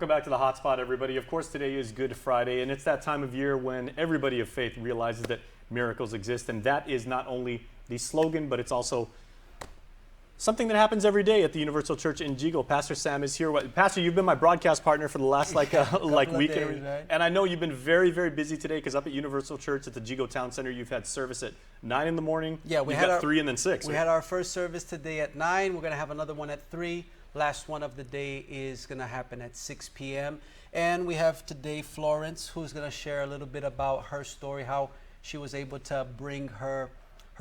Welcome back to the Hotspot, everybody. Of course, today is Good Friday, and it's that time of year when everybody of faith realizes that miracles exist, and that is not only the slogan, but it's also something that happens every day at the Universal Church in Jigo. Pastor Sam is here. Pastor, you've been my broadcast partner for the last week, days, right? And I know you've been very, very busy today because up at Universal Church at the Jigo Town Center, you've had service at 9 in the morning. Yeah, we had 3 and then 6. We had our first service today at 9. We're going to have another one at 3. Last one of the day is going to happen at 6 p.m. And we have today Florence, who's going to share a little bit about her story, how she was able to bring her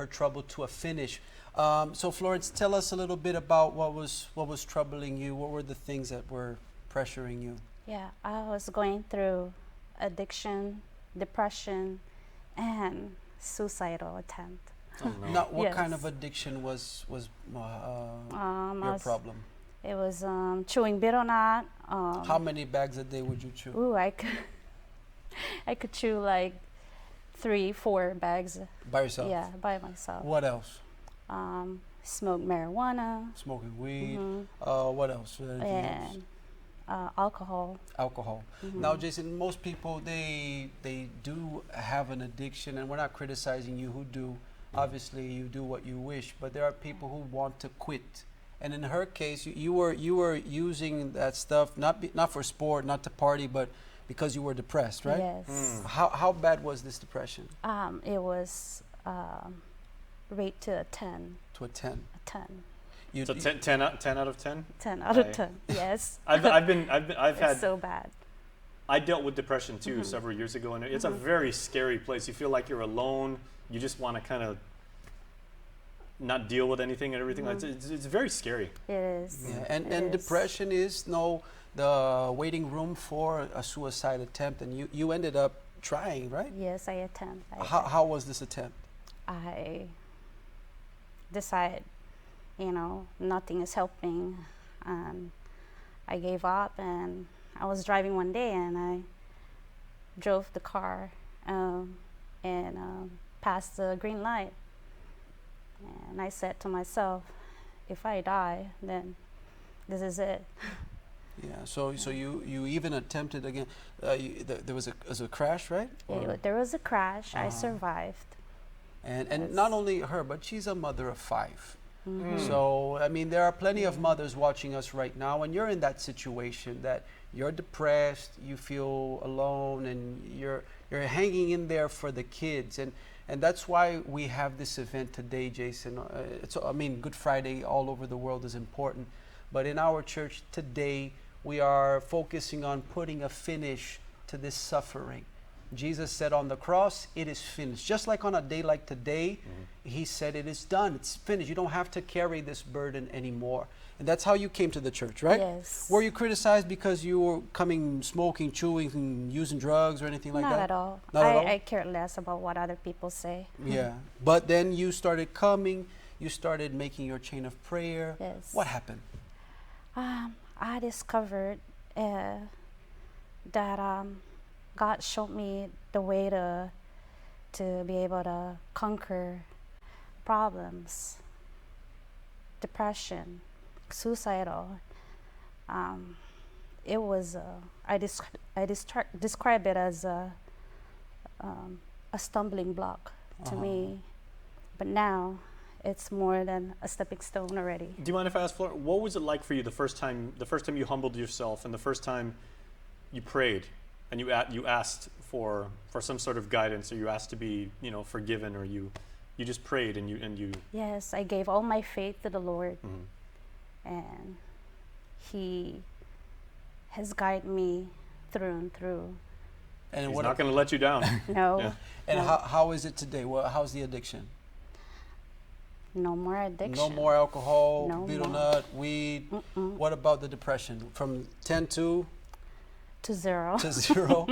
trouble to a finish. So Florence, tell us a little bit about what was troubling you. What were the things that were pressuring you? Yeah, I was going through addiction, depression, and suicidal attempt. Oh, no. Now, what Yes. kind of addiction was your problem? It was chewing betel nut. How many bags a day would you chew? Ooh, I could chew like 3-4 bags. By yourself? Yeah, by myself. What else? Smoke marijuana. Smoking weed. Mm-hmm. What else? Anything else? And alcohol. Alcohol. Mm-hmm. Now, Jason, most people, they do have an addiction, and we're not criticizing you who do. Obviously, you do what you wish, but there are people who want to quit. And in her case, you were using that stuff not for sport, not to party, but because you were depressed, right? Yes. How bad was this depression? It was rate to a 10. To a 10. A 10. So 10 out of 10? 10 out of 10. Yes. I've It's had so bad. I dealt with depression too several years ago, and it's a very scary place. You feel like you're alone. You just want to kind of not deal with anything and everything. It's very scary. It is. Yeah. And It is. depression is the waiting room for a suicide attempt, and you ended up trying, right? Yes, I attempt. How was this attempt? I decided, nothing is helping, and I gave up. And I was driving one day, and I drove the car and passed the green light. And I said to myself, if I die, then this is it. Yeah. So you even attempted again. There was a crash, right? There was a crash. I survived. And Yes. not only her, but she's a mother of 5. Mm-hmm. So, I mean, there are plenty of mothers watching us right now, and you're in that situation that you're depressed, you feel alone, and you're hanging in there for the kids. And that's why we have this event today, Jason. Good Friday all over the world is important. But in our church today, we are focusing on putting a finish to this suffering. Jesus said on the cross, it is finished. Just like on a day like today, he said it is done, it's finished. You don't have to carry this burden anymore. And that's how you came to the church, right? Yes. Were you criticized because you were coming smoking, chewing, and using drugs or anything like Not that? at all. Not at all? I care less about what other people say. Yeah. But then you started coming, you started making your chain of prayer. Yes. What happened? I discovered that God showed me the way to be able to conquer problems, depression, suicidal. It was I describe it as a stumbling block to me, but now it's more than a stepping stone already. Do you mind if I ask, Florence, what was it like for you the first time you humbled yourself and the first time you prayed and you asked for some sort of guidance, or you asked to be forgiven, or you just prayed and you Yes, I gave all my faith to the Lord, and He has guided me through and through. And He's not going to let you down. No, Yeah. And no, how is it today? How's the addiction? no more addiction. No more alcohol, No betel more. nut, weed. What about the depression? From 10 to 0. 0.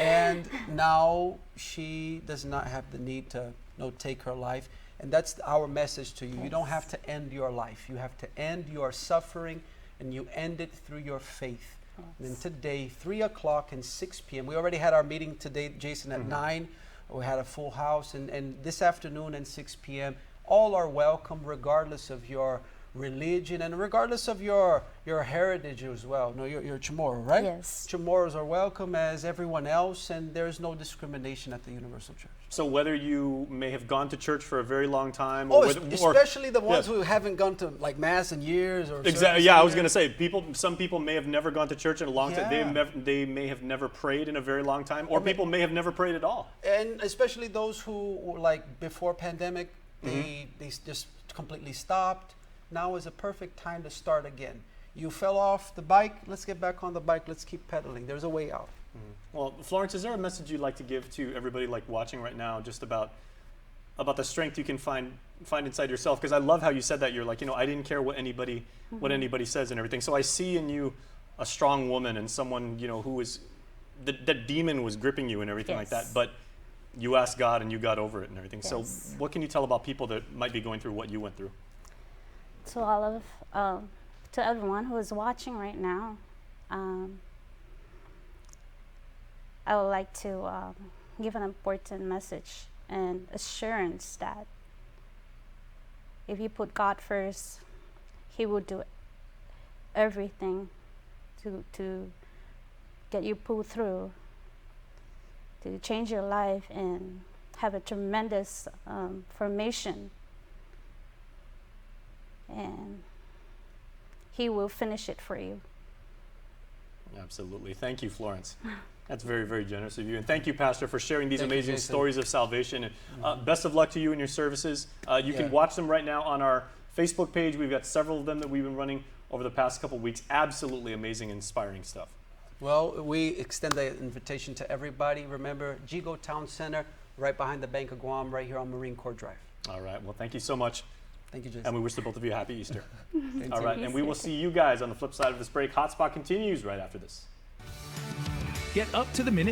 And now she does not have the need to take her life. And that's our message to you. You don't have to end your life. You have to end your suffering, and you end it through your faith. And then today, 3 o'clock and 6 p.m. We already had our meeting today, Jason, at 9. We had a full house. And this afternoon and 6 p.m., all are welcome regardless of your religion, and regardless of your heritage as well. No, you're Chamorro, right? Yes. Chamorros are welcome as everyone else, and there's no discrimination at the Universal Church. So whether you may have gone to church for a very long time, Oh, or, especially the ones yeah. who haven't gone to like mass in years, or exactly, service yeah, in I was years. going to say, some people may have never gone to church in a long time. Yeah. They may have never prayed in a very long time, or people may have never prayed at all. And especially those who like before pandemic, Mm-hmm. they just completely stopped. Now is a perfect time to start again. You fell off the bike, let's get back on the bike, let's keep pedaling. There's a way out. Well, Florence, is there a message you'd like to give to everybody like watching right now, just about the strength you can find inside yourself? Because I love how you said that. You're like, I didn't care what anybody says and everything. So I see in you a strong woman and someone, who was that demon was gripping you and everything like that. Yes. But you asked God and you got over it and everything. Yes. So what can you tell about people that might be going through what you went through? To all of, to everyone who is watching right now, I would like to give an important message and assurance that if you put God first, He will do everything to get you pulled through, to change your life and have a tremendous formation. And He will finish it for you. Absolutely. Thank you, Florence. That's very, very generous of you. And thank you, Pastor, for sharing these Thank you, amazing Jason. stories of salvation. And best of luck to you in your services. You can watch them right now on our Facebook page. We've got several of them that we've been running over the past couple of weeks. Absolutely amazing, inspiring stuff. Well, we extend the invitation to everybody. Remember, Jigo Town Center, right behind the Bank of Guam, right here on Marine Corps Drive. All right. Well, thank you so much. Thank you, Jason. And we wish the both of you a happy Easter. Thank All you. right. And we will see you guys on the flip side of this break. Hotspot continues right after this. Get up to the minute